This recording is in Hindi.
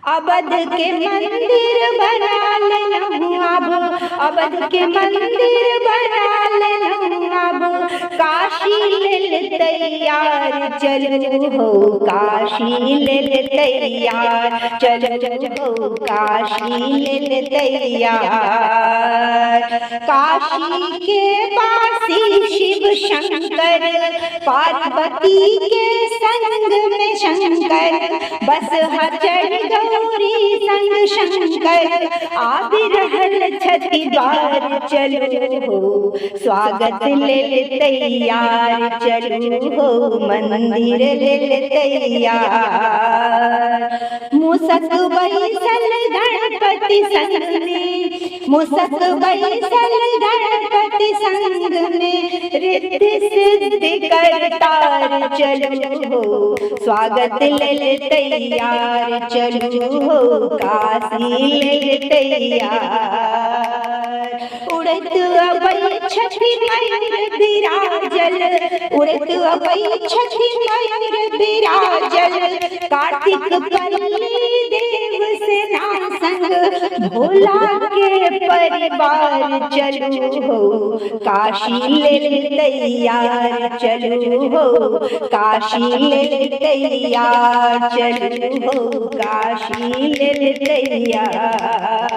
अवध के मंदिर बना लेलहूँ अब, अवध के मंदिर बना लेलहूँ अब, काशी लेल तैयार चलू हो, काशी लेल तैयार चलू हो, काशी लेल तैयार। काशी के वासी शिव शंकर, पार्वती के संग में शंकर, बस चढ़ गौरी संग शंकर, आबि रहल छथि द्वार चलू हो, स्वागत लेल तैयार चलू हो, मंदिर लेल तैयार। मूसक बैसल गणपति संग में, मूसक बैसल गणपति संग में, रिद्धि सिद्धि करतार चलू हो, स्वागत लेल तैयार चलू हो, काशी लेल तैयार। उड़त अबै छथि मयूर विराजल, उड़त अबै छथि मयूर विराजल, कार्तिक पल्ली देव सेना संग, भोला के परिवार चलू हो, काशी लेल तैयार चलू हो, काशी लेल तैयार चलू हो, काशी लेल तैयार।